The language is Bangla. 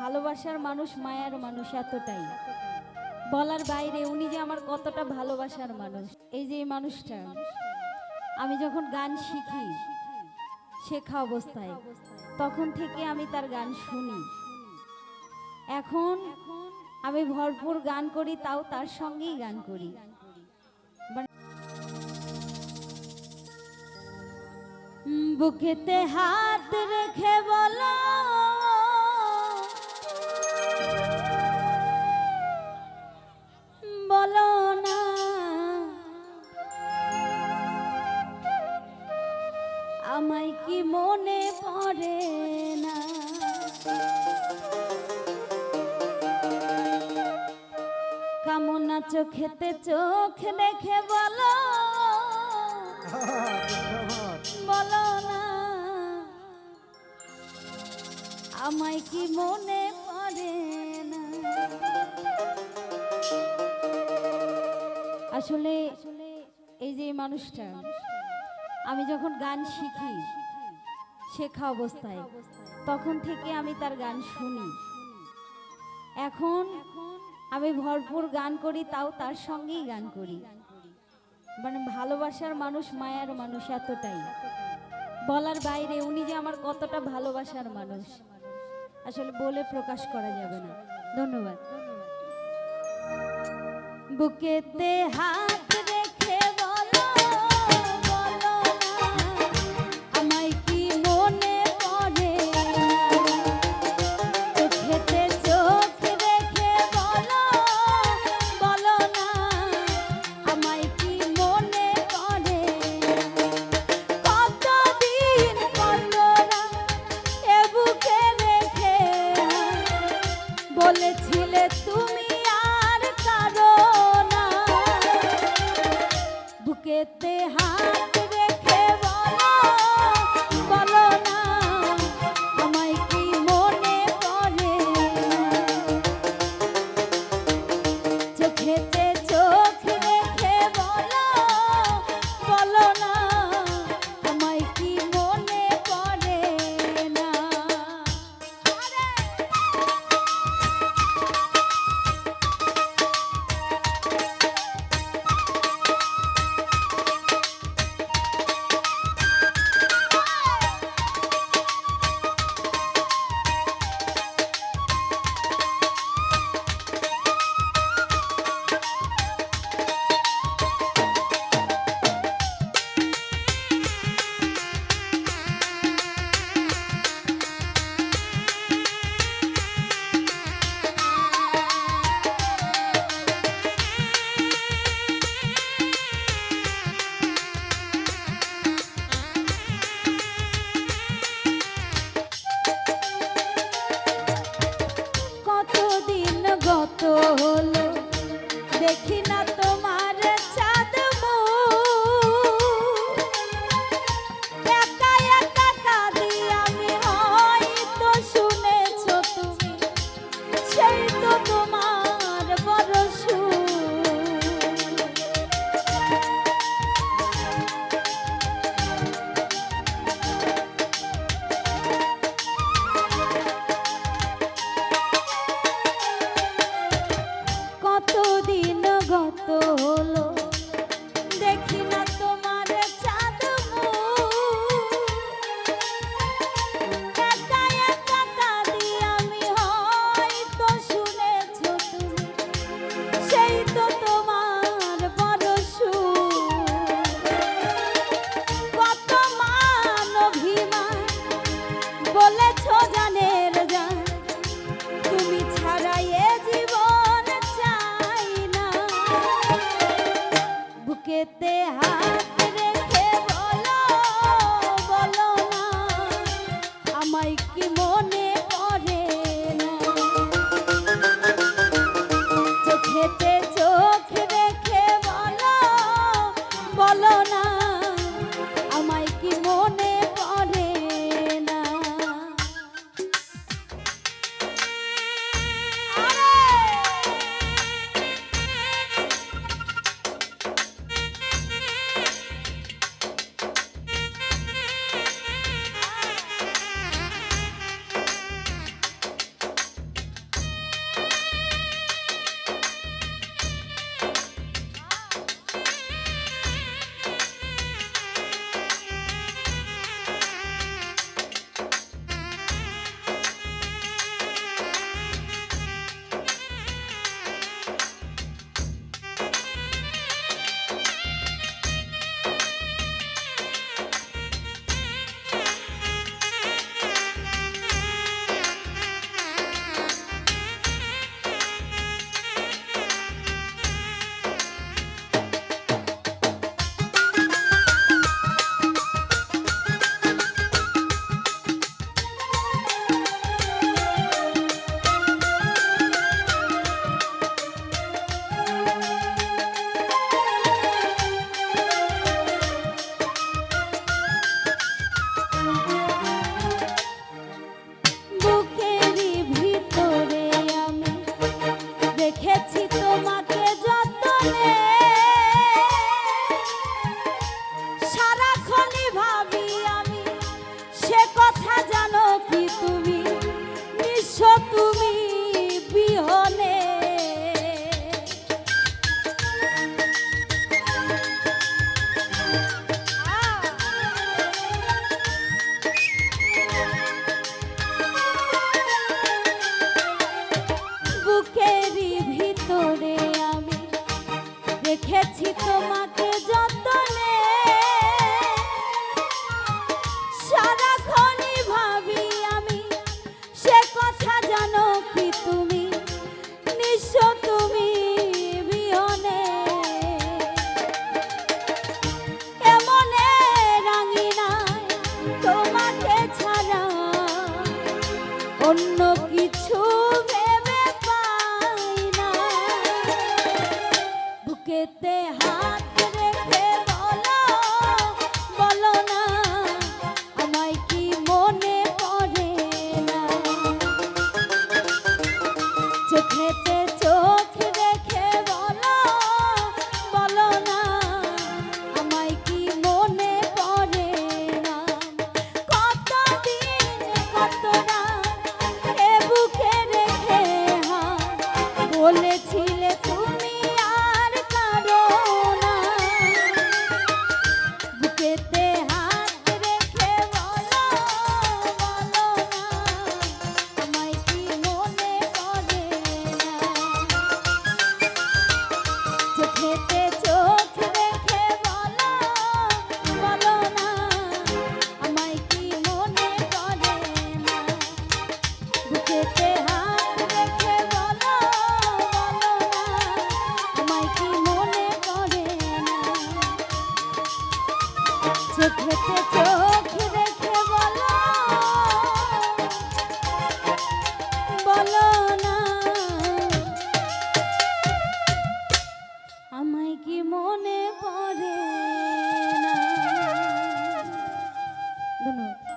ভালোবাসার মানুষ, মায়ার মানুষ, এতটাই বলার বাইরে। উনি যে আমার কতটা ভালোবাসার মানুষ। এই যে এই মানুষটা, আমি যখন গান শিখি শেখা অবস্থায়, তখন থেকে আমি তার গান শুনি। এখন আমি ভরপুর গান করি, তাও তার সঙ্গেই গান করি। বুকেতে হাত রেখে বলো, বলো না আমায় কি মনে পড়ে না। কামনা চোখেতে চোখ দেখে বলো, বলো না আমায় কি মনে পড়ে না। আসলে এই যে মানুষটা, আমি যখন গান শিখি শেখা অবস্থায়, তখন থেকে আমি তার গান শুনি। এখন আমি ভরপুর গান করি, তাও তার সঙ্গেই গান করি। মানে ভালোবাসার মানুষ, মায়ার মানুষ, এতটাই বলার বাইরে। উনি যে আমার কতটা ভালোবাসার মানুষ, আসলে বলে প্রকাশ করা যাবে না। ধন্যবাদ। বুকেতে হাত রেখে বলো, বলো না আমায় কি মনে পড়ে না। চোখেতে চোখ রেখে বলো, বলো না আমায় কি মনে পড়ে না। কতদিন কত রাত এ বুকে রেখে বলেছিলে তুমি আর কারো না। বুকেতে হাত রেখে বলো, বলো না আমায় কি মনে পড়ে না। চোখেতে চোখ রেখে বলো, বলো না আমায় কি মনে পড়ে না। কতদিন গত হলো দেখি না তোমার চাঁদ মুখ। একা একা কাঁদি আমি, হয়তো শুনেছো তুমি, সেই তো তোমার বড় সুখ। কতদিন গত চোখেতে চোখ রেখে বলো বলো না আমায় কি মনে পড়ে না কতদিন কত রাত এ বুকে রেখে বলেছিলে তুমি আর কারো না বুকেতে হাত রেখে বলো বলো না আমায় কি মনে পড়ে না চোখেতে চোখ রেখে বলো বলো না আমায় কি মনে পড়ে না বুকেতে হাত রেখে বলো বলো না আমায় কি মনে পড়ে না চোখেতে চোখ রেখে বলো বলো না আমায় কি মনে পড়ে না ধন্যবাদ।